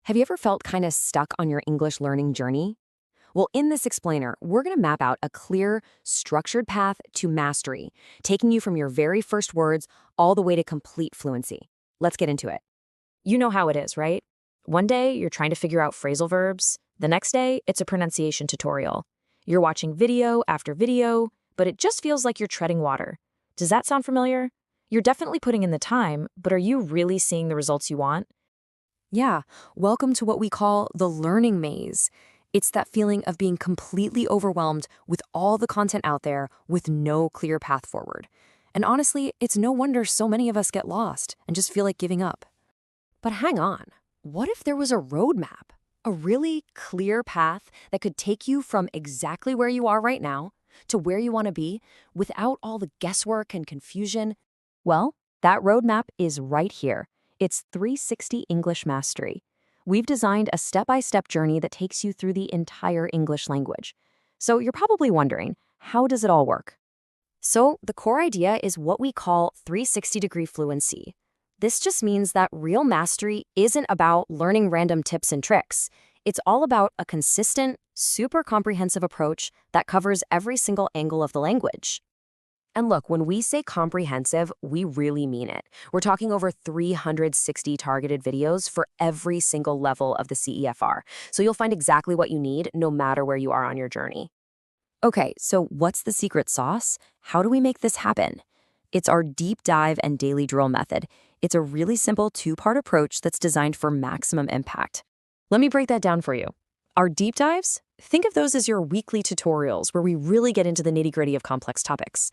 Have you ever felt kind of stuck on your English learning journey? Well, in this explainer, we're going to map out a clear, structured path to mastery, taking you from your very first words all the way to complete fluency. Let's get into it. You know how it is, right? One day, you're trying to figure out phrasal verbs. The next day, it's a pronunciation tutorial. You're watching video after video, but it just feels like you're treading water. Does that sound familiar? You're definitely putting in the time, but are you really seeing the results you want? Yeah, welcome to what we call the learning maze. It's that feeling of being completely overwhelmed with all the content out there with no clear path forward. And honestly, it's no wonder so many of us get lost and just feel like giving up. But hang on, what if there was a roadmap? A really clear path that could take you from exactly where you are right now to where you want to be without all the guesswork and confusion? Well, that roadmap is right here. It's 360 English Mastery. We've designed a step-by-step journey that takes you through the entire English language. So you're probably wondering, how does it all work? So the core idea is what we call 360-degree fluency. This just means that real mastery isn't about learning random tips and tricks. It's all about a consistent, super comprehensive approach that covers every single angle of the language. And look, when we say comprehensive, we really mean it. We're talking over 360 targeted videos for every single level of the CEFR. So you'll find exactly what you need no matter where you are on your journey. Okay, so what's the secret sauce? How do we make this happen? It's our deep dive and daily drill method. It's a really simple two-part approach that's designed for maximum impact. Let me break that down for you. Our deep dives? Think of those as your weekly tutorials where we really get into the nitty-gritty of complex topics.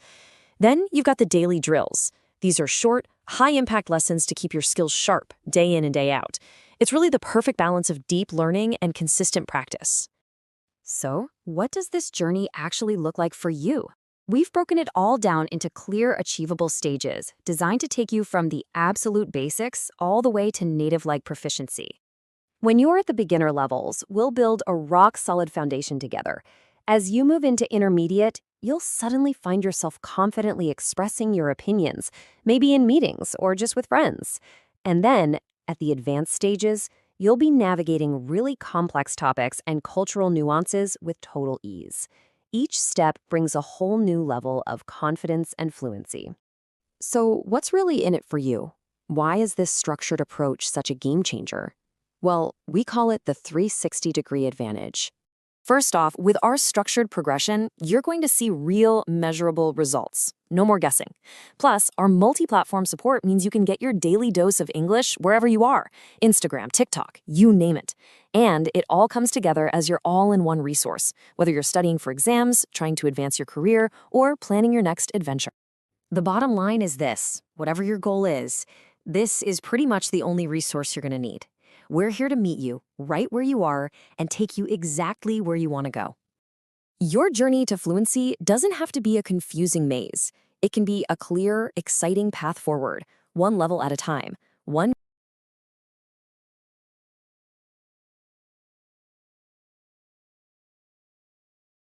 Then you've got the daily drills. These are short, high-impact lessons to keep your skills sharp day in and day out. It's really the perfect balance of deep learning and consistent practice. So, what does this journey actually look like for you? We've broken it all down into clear, achievable stages designed to take you from the absolute basics all the way to native-like proficiency. When you're at the beginner levels, we'll build a rock-solid foundation together. As you move into intermediate, you'll suddenly find yourself confidently expressing your opinions, maybe in meetings or just with friends. And then, at the advanced stages, you'll be navigating really complex topics and cultural nuances with total ease. Each step brings a whole new level of confidence and fluency. So, what's really in it for you? Why is this structured approach such a game changer? Well, we call it the 360-degree advantage. First off, with our structured progression, you're going to see real, measurable results. No more guessing. Plus, our multi-platform support means you can get your daily dose of English wherever you are. Instagram, TikTok, you name it. And it all comes together as your all-in-one resource, whether you're studying for exams, trying to advance your career, or planning your next adventure. The bottom line is this: whatever your goal is, this is pretty much the only resource you're going to need. We're here to meet you right where you are and take you exactly where you want to go. Your journey to fluency doesn't have to be a confusing maze. It can be a clear, exciting path forward, one level at a time, one